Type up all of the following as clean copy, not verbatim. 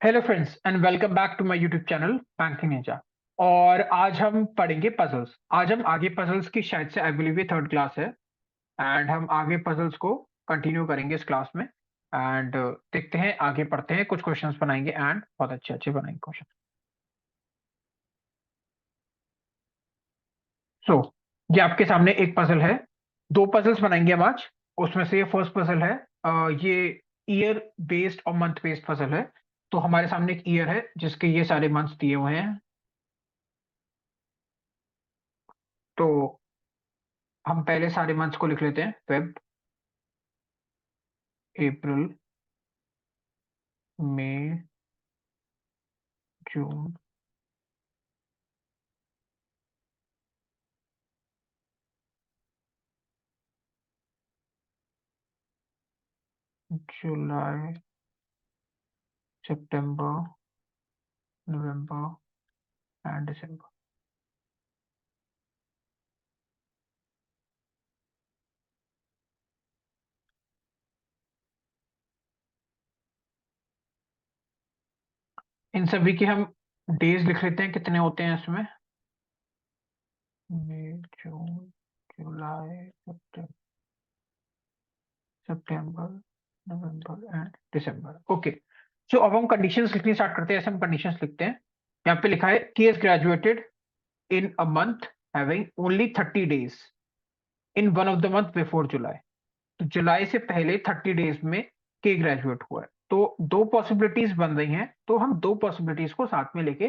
Hello friends and welcome back to my YouTube channel Banking Ninja. और आज हम पढ़ेंगे पजल्स। आज हम आगे पजल्स की शायद से आई बिलीव ये थर्ड क्लास है। एंड हम आगे पजल्स को कंटिन्यू करेंगे इस क्लास में। एंड देखते हैं, आगे पढ़ते हैं, कुछ क्वेश्चंस बनाएंगे एंड बहुत अच्छे अच्छे बनाएंगे क्वेश्चन। सो ये आपके सामने एक पजल है। दो पजल्स बनाएंगे हम आज। उसमें से ये फर्स्ट पजल है। ये ईयर बेस्ड और मंथ बेस्ड पजल है। तो हमारे सामने एक ईयर है जिसके ये सारे मंथ्स दिए हुए हैं। तो हम पहले सारे मंथ्स को लिख लेते हैं। Feb, April, May, June, July, September, November and दिसंबर। इन सभी के हम डेज लिख लेते हैं, कितने होते हैं इसमें। मई, जून, जुलाई, सितंबर, नवंबर एंड दिसंबर। ओके। सो अब हम कंडीशंस लिखनी स्टार्ट करते हैं। ऐसे हम कंडीशंस लिखते हैं। यहाँ पे लिखा है कि is graduated in a month having only 30 days in one of the month before जुलाई। तो जुलाई से पहले 30 डेज में के ग्रेजुएट हुआ है। तो दो पॉसिबिलिटीज बन रही हैं, तो हम दो पॉसिबिलिटीज को साथ में लेके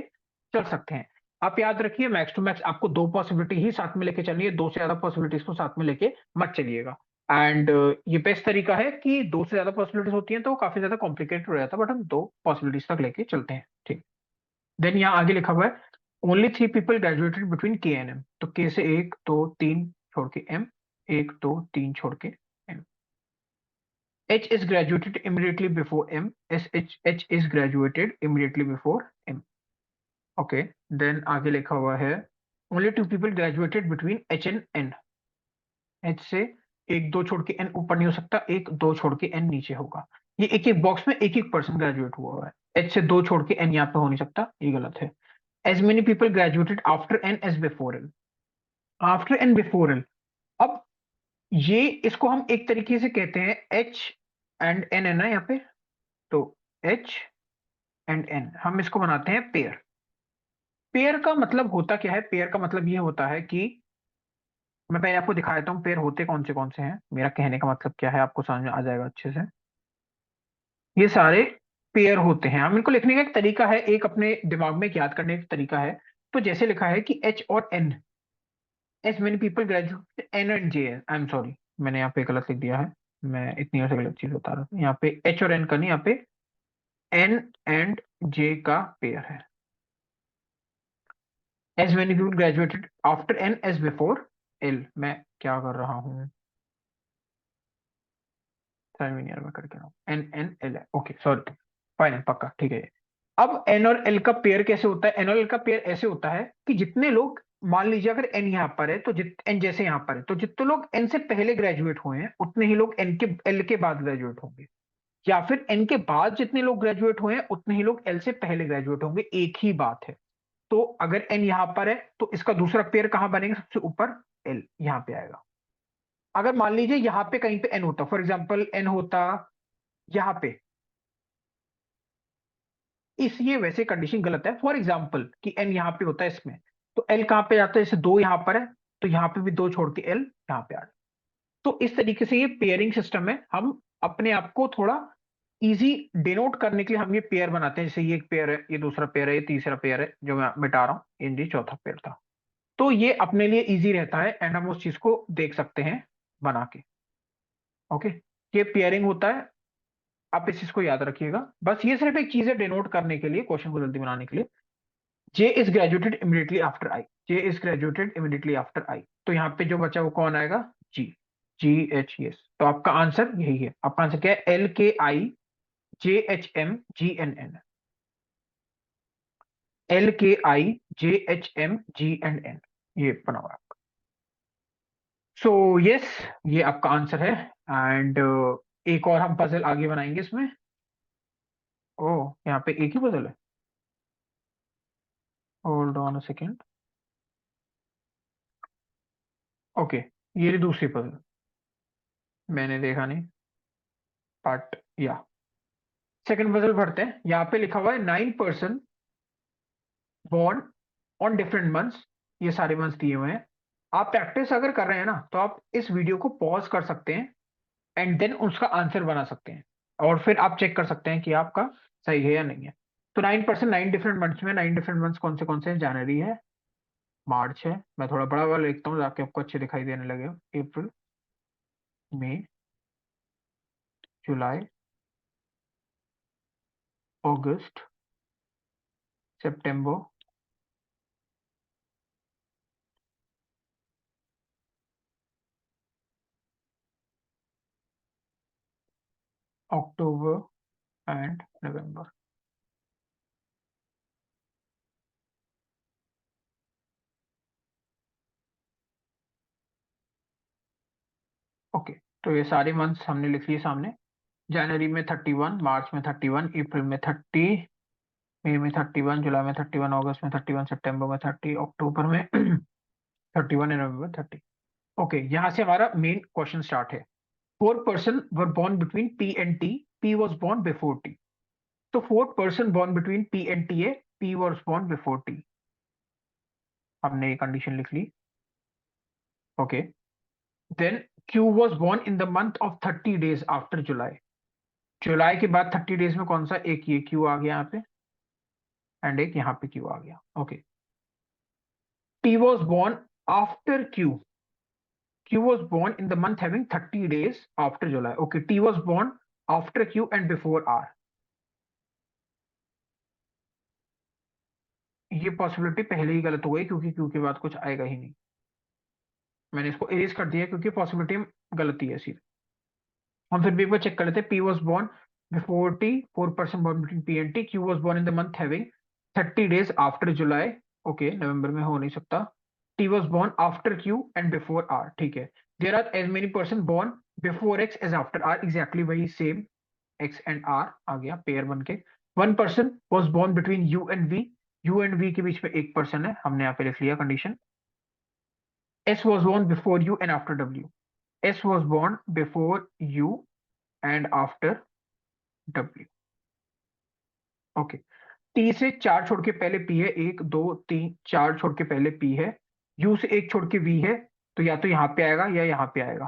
चल सकते हैं। आप याद रखिए, मैक्स टू मैक्स आपको दो पॉसिबिलिटी ही साथ में लेके चलनी है, दो से ज्यादा पॉसिबिलिटीज को साथ में लेके मत चलिएगा। एंड ये बेस्ट तरीका है कि दो से ज्यादा पॉसिबिलिटीज होती हैं तो वो काफी ज्यादा कॉम्प्लिकेटेड हो जाता है, बट हम दो पॉसिबिलिटीज तक लेके चलते हैं। ठीक। देन यहाँ आगे लिखा हुआ है ओनली 3 people ग्रेजुएटेड बिटवीन के एंड एम। तो के से एक दो तीन छोड़ के एम, एक दो तीन छोड़ के M. H is graduated immediately before M. H is graduated immediately before M. Okay. Then आगे लिखा हुआ है only 2 people graduated between H and N. H से एक दो छोड़ के N ऊपर नहीं हो सकता, एक दो छोड़ के N नीचे होगा। ये एक एक बॉक्स में एक एक पर्सन ग्रेजुएट हुआ हुआ है। H से दो छोड़ के N यहाँ पे हो नहीं सकता, ये गलत है। As many people graduated after N as before N. After N before N. अब ये इसको हम एक तरीके से कहते हैं H एंड N है ना यहाँ पे। तो H एंड एन हम इसको बनाते हैं पेयर। पेयर का मतलब होता क्या है? पेयर का मतलब ये होता है कि मैं पहले आपको दिखा देता हूँ पेयर होते कौन से हैं। मेरा कहने का मतलब क्या है आपको समझ में आ जाएगा अच्छे से। ये सारे पेयर होते हैं। हम इनको लिखने का एक तरीका है, एक अपने दिमाग में एक याद करने का तरीका है। तो जैसे लिखा है कि एच और N, as many people graduate N and J. I am sorry, मैंने यहाँ पे गलत लिख दिया है। मैं इतनी से गलत चीज बता रहा हूँ। यहाँ पे एच और एन का नहीं, यहाँ पे एन एंड जे का पेयर है। as many people graduated after n as before l। मैं क्या कर रहा हूँ, सेवन ईयर में करके रहा हूँ। एन एन एल है, ओके सॉरी, फाइन पक्का ठीक है ये। अब एन और एल का पेयर कैसे होता है? एन और एल का पेयर ऐसे होता है कि जितने लोग, मान लीजिए अगर एन यहाँ पर है तो जित एन जैसे यहाँ पर है तो जितने लोग एन से पहले ग्रेजुएट हुए हैं उतने ही लोग एन के एल के बाद ग्रेजुएट होंगे। या फिर एन के बाद जितने लोग ग्रेजुएट हुए हैं उतने ही लोग एल से पहले ग्रेजुएट होंगे, एक ही बात है। तो अगर एन यहां पर है तो इसका दूसरा पेयर कहां बनेगा? सबसे ऊपर एल यहां पे आएगा। अगर मान लीजिए यहां पे कहीं पे एन होता, फॉर एग्जांपल एन होता यहां पे, इस ये वैसे कंडीशन गलत है। फॉर एग्जांपल कि एन यहां पे होता है इसमें, तो एल कहां पे जाता है? जैसे दो यहां पर है तो यहां पे भी दो छोड़ के एल यहां पे आ जाए। तो इस तरीके से ये पेयरिंग सिस्टम है। हम अपने आप को थोड़ा इजी डिनोट करने के लिए हम ये पेयर बनाते हैं। जैसे ये एक पेयर है, ये दूसरा पेयर है, ये तीसरा पेयर है जो मैं मिटा रहा हूँ, ये चौथा पेयर था। तो ये अपने लिए इजी रहता है एंड हम उस चीज को देख सकते हैं बना के। ओके। ये पेयरिंग होता है। आप इस चीज को याद रखिएगा। बस ये सिर्फ एक चीज है डिनोट करने के लिए, क्वेश्चन को जल्दी बनाने के लिए। J is graduated immediately after I. J is graduated immediately after I. तो यहाँ पे जो बचा वो कौन आएगा? जी। G H S. तो आपका आंसर यही है। आपका आंसर क्या है? L K I J H M G N N. L K I J H M G and N, ये बना हुआ है। सो यस, ये आपका आंसर है। एंड एक और हम पजल आगे बनाएंगे इसमें। ओ, यहाँ पे एक ही पजल है। Hold on a second. Okay, ये रही दूसरी पजल, मैंने देखा नहीं बट या। सेकंड पजल पढ़ते हैं। यहाँ पे लिखा हुआ है 9% बॉर्न ऑन डिफरेंट मंथ्स। ये सारे मंथ्स दिए हुए हैं। आप प्रैक्टिस अगर कर रहे हैं ना, तो आप इस वीडियो को पॉज कर सकते हैं एंड देन उसका आंसर बना सकते हैं, और फिर आप चेक कर सकते हैं कि आपका सही है या नहीं है। तो 9%, 9 डिफरेंट मंथ्स में, 9 डिफरेंट मंथ्स कौन से हैं? जनवरी है, मार्च है, मैं थोड़ा बड़ा वाला लिखता हूँ ताकि आपको अच्छे दिखाई देने लगे। अप्रैल, मई, जुलाई, अगस्त, सितंबर, अक्टूबर एंड नवंबर। ओके, तो ये सारे मंथ्स हमने लिख लिए सामने। जनवरी में 31, मार्च में 31, अप्रैल में 30, मई में 31, जुलाई में 31, अगस्त में 31, सितंबर में 30, अक्टूबर में 31 एंड नवंबर 30। ओके, यहाँ से हमारा मेन क्वेश्चन स्टार्ट है। 4 person were born between P and T, P was born before T. तो 4 person born between P and T है, P was born before T. हमने ये कंडीशन लिख ली। Okay, then Q was born in the month of 30 days after July. जुलाई के बाद 30 days में कौन सा? एक ये क्यू आ गया यहाँ पे, एंड एक यहाँ पे क्यू आ गया। Okay, T was born after Q. Q was born in the month having 30 days after July. Okay, T was born after Q and before R. ये पॉसिबिलिटी पहले ही गलत हो गई क्योंकि Q के बाद कुछ आएगा ही नहीं। मैंने इसको इरेज कर दिया क्योंकि पॉसिबिलिटी गलती है सीधे। हम फिर भी एक बार चेक कर लेते हैं। P was born before T, 4 person born between P and T. Q was born in the month having 30 days after July. Okay, नवंबर में हो नहीं सकता। T was born after Q and before R. ठीक है। There are as many person born before X as after R. Exactly वही same X and R आ गया pair बन के। 1 person was born between U and V. U and V के बीच में 1 पर्सन है, हमने यहाँ पे लिख लिया condition. S was born before you and after W. S was born before you and after W. Okay, T से 4 छोड़ के पहले पी है, 1 2 3 4 छोड़ के पहले पी है। यू से 1 छोड़ के वी है, तो या तो यहाँ पे आएगा या यहाँ पे आएगा।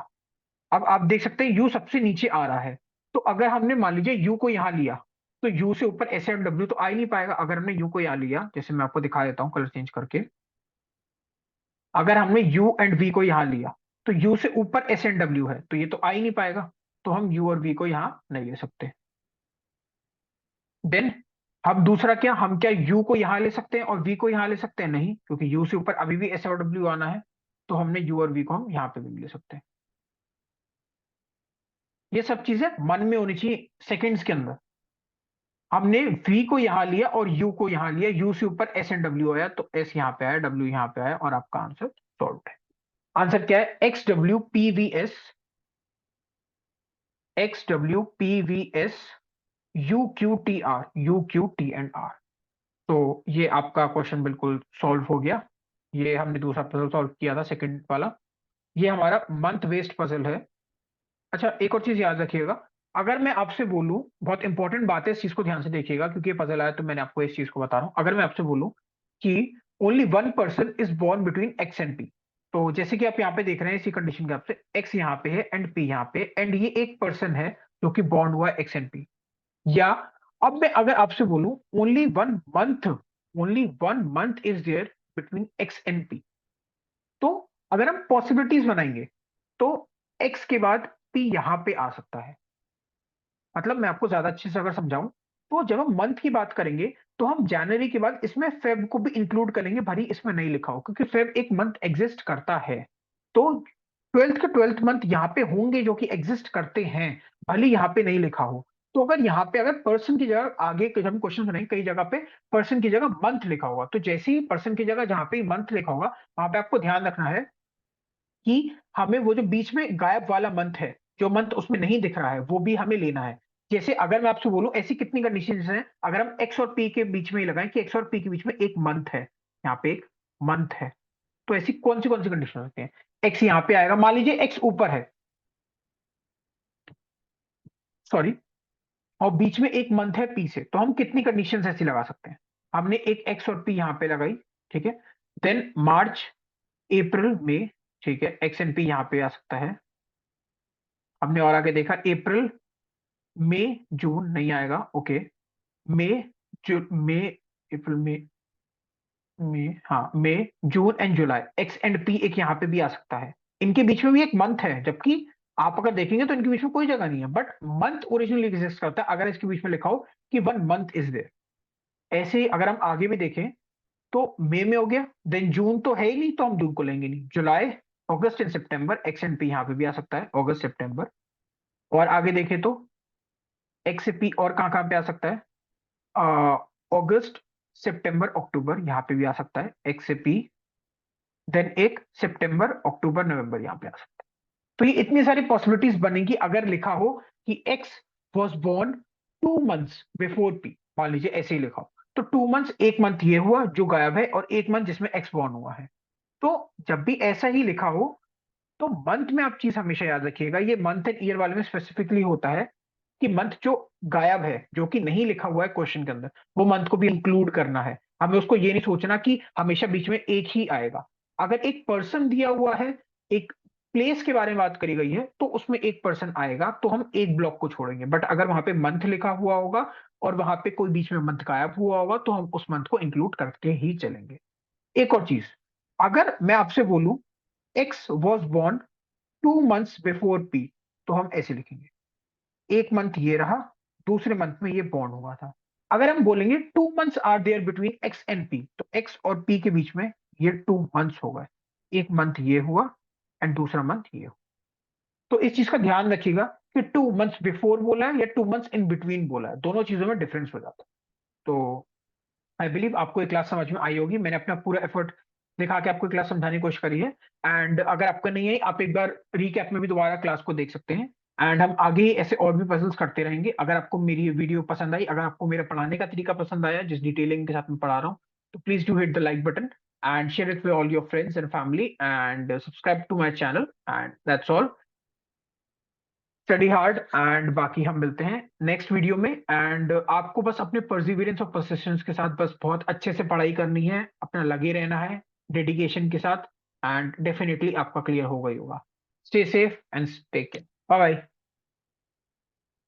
अब आप देख सकते हैं यू सबसे नीचे आ रहा है, तो अगर हमने मान लीजिए यू को यहाँ लिया, तो यू से ऊपर एस एंड डब्ल्यू तो आ ही नहीं पाएगा। अगर हमने यू को यहाँ लिया, जैसे मैं आपको दिखा देता हूँ कलर चेंज करके, अगर हमने यू एंड वी को यहाँ लिया, तो यू से ऊपर एस एंड डब्ल्यू है, तो ये तो आ ही नहीं पाएगा। तो हम यू और वी को यहाँ नहीं ले सकते। देन हम दूसरा क्या, हम क्या यू को यहाँ ले सकते हैं और वी को यहाँ ले सकते हैं? नहीं, क्योंकि यू से ऊपर अभी भी एस और डब्ल्यू आना है, तो हमने यू और वी को हम यहाँ पे भी ले सकते हैं। ये सब चीजें मन में होनी चाहिए सेकेंड्स के अंदर। हमने v को यहां लिया और u को यहां लिया, u से ऊपर s एंड w आया, तो s यहां पे आया, w यहां पे आया, और आपका आंसर सॉल्व है। आंसर क्या है? X W P V S, X W P V S, U Q T R, U Q T and R. तो ये आपका क्वेश्चन बिल्कुल सॉल्व हो गया। ये हमने दूसरा पजल सॉल्व किया था, सेकंड वाला। ये हमारा मंथ वेस्ट पजल है। अच्छा, एक और चीज याद रखिएगा। अगर मैं आपसे बोलूं, बहुत इंपॉर्टेंट बात है, इस चीज को ध्यान से देखिएगा क्योंकि ये पजल आया तो मैंने आपको इस चीज को बता रहा हूं। अगर मैं आपसे बोलूं कि only 1 person is born between X and P, तो जैसे कि आप यहाँ पे देख रहे हैं इसी कंडीशन के आपसे, एक्स यहाँ पे है एंड पी यहाँ पे, एंड ये 1 पर्सन है जो कि बॉन्ड हुआ है एक्स एंड पी। या अब मैं अगर आपसे बोलूं only 1 month, only 1 month is there between X and P, तो अगर हम पॉसिबिलिटीज बनाएंगे तो एक्स के बाद पी यहां पे आ सकता है। मतलब मैं आपको ज्यादा अच्छे से अगर समझाऊं, तो जब हम मंथ की बात करेंगे तो हम जनवरी के बाद इसमें फेब को भी इंक्लूड करेंगे, भरी इसमें नहीं लिखा हो क्योंकि फेब एक मंथ एग्जिस्ट करता है। तो 12th के 12th मंथ यहाँ पे होंगे जो कि एग्जिस्ट करते हैं, भले यहाँ पे नहीं लिखा हो। तो अगर यहाँ पे अगर पर्सन की जगह आगे जब हम क्वेश्चन बनाएंगे, कई जगह पे पर्सन की जगह मंथ लिखा होगा, तो जैसे ही पर्सन की जगह जहाँ पे मंथ लिखा होगा, वहां पे आपको ध्यान रखना है कि हमें वो जो बीच में गायब वाला मंथ है, जो मंथ उसमें नहीं दिख रहा है, वो भी हमें लेना है। जैसे अगर मैं आपसे बोलूं ऐसी कितनी कंडीशंस हैं, अगर हम एक्स और पी के बीच में ही लगाएं कि एक्स और पी के बीच में एक मंथ है, यहाँ पे एक मंथ है, तो ऐसी कौन सी कंडीशन होती है? एक्स यहाँ पे आएगा, मान लीजिए एक्स ऊपर है, सॉरी, और बीच में एक मंथ है पी से, तो हम कितनी कंडीशन ऐसी लगा सकते हैं? हमने एक एक्स और पी यहाँ पे लगाई, ठीक है। देन मार्च, अप्रैल, मई, ठीक है, एक्स एंड पी यहाँ पे आ सकता है। हमने और आगे देखा अप्रैल, मई, जून नहीं आएगा, ओके। मई, जून, मई, अप्रैल, मई, मई, हाँ, मई, जून एंड जुलाई, एक्स एंड पी एक यहाँ पे भी आ सकता है। इनके बीच में भी एक मंथ है, जबकि आप अगर देखेंगे तो इनके बीच में कोई जगह नहीं है, बट मंथ ओरिजिनली एग्जिस्ट करता है अगर इसके बीच में लिखा हो कि वन मंथ इज देयर। ऐसे ही अगर हम आगे भी देखें तो मई में हो गया, देन जून तो है ही नहीं तो हम जून को लेंगे नहीं, जुलाई, अगस्त एंड सितंबर, एक्स एंड पी यहाँ पे भी आ सकता है, अगस्त सितंबर। और आगे देखें तो एक्स से पी और कहाँ पे आ सकता है? अगस्त, सितंबर, अक्टूबर यहाँ पे भी आ सकता है एक्स से पी। देन एक सितंबर, अक्टूबर, नवंबर यहाँ पे आ सकता है। तो ये इतनी सारी पॉसिबिलिटीज बनेगी अगर लिखा हो कि X was born 2 months before P, मान लीजिए ऐसे ही लिखा हो, तो 2 मंथ्स, एक मंथ ये हुआ जो गायब है और एक मंथ जिसमें एक्स बॉर्न हुआ है। तो जब भी ऐसा ही लिखा हो तो मंथ में आप चीज हमेशा याद रखिएगा, ये मंथ एंड ईयर वाले में स्पेसिफिकली होता है कि मंथ जो गायब है, जो कि नहीं लिखा हुआ है क्वेश्चन के अंदर, वो मंथ को भी इंक्लूड करना है। हमें उसको ये नहीं सोचना कि हमेशा बीच में एक ही आएगा। अगर एक पर्सन दिया हुआ है, एक प्लेस के बारे में बात करी गई है, तो उसमें एक पर्सन आएगा तो हम एक ब्लॉक को छोड़ेंगे, बट अगर वहां पे मंथ लिखा हुआ होगा और वहां पे कोई बीच में मंथ गायब हुआ होगा तो हम उस मंथ को इंक्लूड करके ही चलेंगे। एक और चीज, अगर मैं आपसे बोलूं x was born 2 months before P, तो हम ऐसे लिखेंगे, एक मंथ ये रहा, दूसरे मंथ में ये बॉन्ड हुआ था। अगर हम बोलेंगे 2 months are there between X and P, तो एक्स और पी के बीच में ये 2 मंथ्स हो गए, एक मंथ ये हुआ एंड दूसरा मंथ ये हुआ। तो इस चीज का ध्यान रखिएगा कि 2 मंथ्स बिफोर बोला है या 2 मंथ्स इन बिटवीन बोला है, दोनों चीजों में डिफरेंस हो जाता है। तो आई बिलीव आपको ये क्लास समझ में आई होगी, मैंने अपना पूरा एफर्ट दिखा के आपको क्लास समझाने की कोशिश करी है। एंड अगर आपका नहीं है, आप एक बार रिकैप में भी दोबारा क्लास को देख सकते हैं। एंड हम आगे ऐसे और भी पजल्स करते रहेंगे। अगर आपको मेरी वीडियो पसंद आई, अगर आपको मेरा पढ़ाने का तरीका पसंद आया, जिस डिटेलिंग के साथ मैं पढ़ा रहा हूँ, तो please do hit the like button and share it with all your friends and family and subscribe to my channel and that's all. Study hard and बाकी हम मिलते हैं नेक्स्ट वीडियो में। एंड आपको बस अपने परसिवियरेंस और परसिस्टेंस के साथ बस बहुत अच्छे से पढ़ाई करनी है, अपना लगे रहना है डेडिकेशन के साथ, एंड डेफिनेटली आपका क्लियर होगा ही होगा। Stay safe and take care, bye bye.